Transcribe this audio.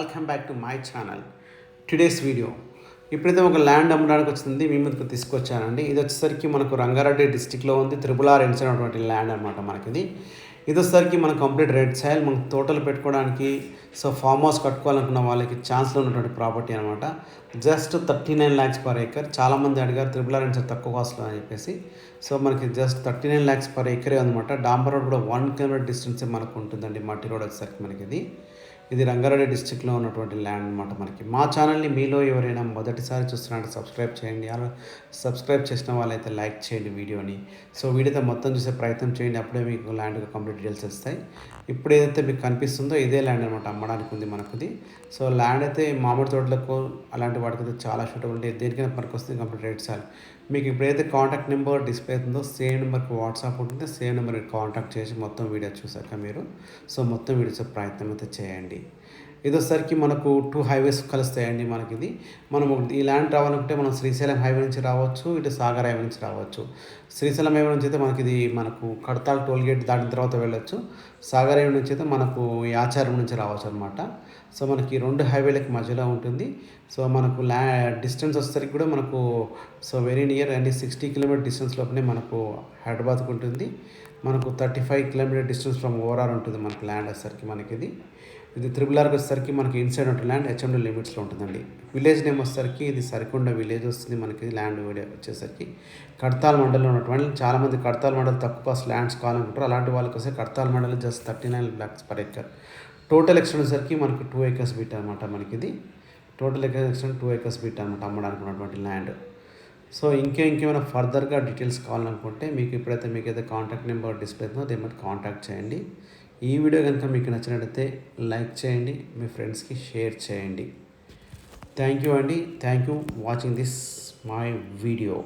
Welcome back to my channel. Today's video ఇప్పుడైతే ఒక land అమ్మడానికి వచ్చింది మీ ముందుకు తీసుకొచ్చానండి. ఇది వచ్చేసరికి మనకు రంగారెడ్డి డిస్టిక్లో ఉంది. RRR అనేటువంటి ల్యాండ్ అనమాట. ఇది వచ్చేసరికి మన కంప్లీట్ రెడ్ సాయిల్, మనకు తోటలు పెట్టుకోవడానికి ఫామ్ హౌస్ కట్టుకోవాలనుకున్న వాళ్ళకి ఛాన్స్లో ఉన్నటువంటి ప్రాపర్టీ అనమాట. Just 39 lakhs per acre. చాలామంది అడిగారు RRR తక్కువ కాస్ట్లో అని చెప్పేసి. మనకి జస్ట్ 39 lakhs per acre అనమాట. డాంబర్ రోడ్ కూడా 1 kilometer డిస్టెన్సే మనకు ఉంటుందండి. మట్టి రోడ్ వచ్చేసరికి ఇది రంగారెడ్డి డిస్ట్రిక్ట్లో ఉన్నటువంటి ల్యాండ్ అనమాట. మా ఛానల్ని మీలో ఎవరైనా మొదటిసారి చూస్తున్నారంటే సబ్స్క్రైబ్ చేయండి. అలా సబ్స్క్రైబ్ చేసిన వాళ్ళైతే లైక్ చేయండి వీడియోని. వీడియోతో మొత్తం చూసే ప్రయత్నం చేయండి. అప్పుడే మీకు ల్యాండ్ కంప్లీట్ డీటెయిల్స్ వస్తాయి. ఇప్పుడు ఏదైతే మీకు కనిపిస్తుందో ఇదే ల్యాండ్ అనమాట, అమ్మడానికి ఉంది మనకుది. ల్యాండ్ అయితే మామిడి తోటలకు అలాంటి వాటికి అయితే చాలా సూటబుల్ ఉంటుంది. దేనికైనా పనికి వస్తుంది. కంప్లీట్ రేట్ సార్ మీకు ఇప్పుడైతే కాంటాక్ట్ నెంబర్ డిస్ప్లే అవుతుందో సేమ్ నెంబర్కి వాట్సాప్ ఉంటుంది. సేమ్ నెంబర్కి కాంటాక్ట్ చేసి మొత్తం వీడియో చూసాక మీరు మొత్తం వీడియో చూసే ప్రయత్నం అయితే చేయండి. ఇది వచ్చేసరికి మనకు 2 highways కలుస్తాయండి. మనం ఈ ల్యాండ్ రావాలంటే మనం శ్రీశైలం హైవే నుంచి రావచ్చు, ఇటు సాగర్ హైవే నుంచి రావచ్చు. శ్రీశైలం హైవే నుంచి అయితే మనకు కడతాల్ టోల్ గేట్ దాటిన తర్వాత వెళ్ళొచ్చు. సాగర్ హైవే నుంచి అయితే మనకు యాచారం నుంచి రావచ్చు అనమాట. మనకి 2 highwayలకి మధ్యలో ఉంటుంది. మనకు డిస్టెన్స్ వచ్చేసరికి కూడా మనకు వెరీ నియర్ అండి. 60 kilometer డిస్టెన్స్ లోపలనే మనకు హైదరాబాద్కు ఉంటుంది. మనకు 35 kilometer డిస్టెన్స్ ఫ్రమ్ ఓవరాల్ ఉంటుంది మనకు ల్యాండ్ వచ్చేసరికి. ఇది RRRకి వచ్చేసరికి మనకి ఇన్సైడ్ ఉంటుంది ల్యాండ్. HMD లిమిట్స్లో ఉంటుందండి. విలేజ్ నేమ్ వచ్చేసరికి ఇది సరికొండ విలేజ్ వస్తుంది మనకి. ల్యాండ్ వచ్చేసరికి కడతాల్ మండలంలో ఉన్నటువంటి చాలామంది కడతాల్ మండలం తక్కువ కాస్ట్ ల్యాండ్స్ కావాలనుకుంటారు. అలాంటి వాళ్ళకి వస్తే కడతాల్ మండలం just 39 lakhs per acre. Total extent వచ్చేసరికి మనకి 2 acres బిట్ అనమాట. టోటల్ ఎక్స్టెంట్ 2 acres బిట్ అనమాట అమ్మడానికి ఉన్నటువంటి ల్యాండ్. ఇంకేమైనా ఫర్దర్గా డీటెయిల్స్ కావాలనుకుంటే మీకైతే కాంటాక్ట్ నెంబర్ డిస్ప్లే అవుతుందో దేని కాంటాక్ట్ చేయండి. ఈ వీడియో కనుక మీకు నచ్చినట్లయితే లైక్ చేయండి, మీ ఫ్రెండ్స్కి షేర్ చేయండి. థ్యాంక్ యూ అండి. Thank you watching this my video.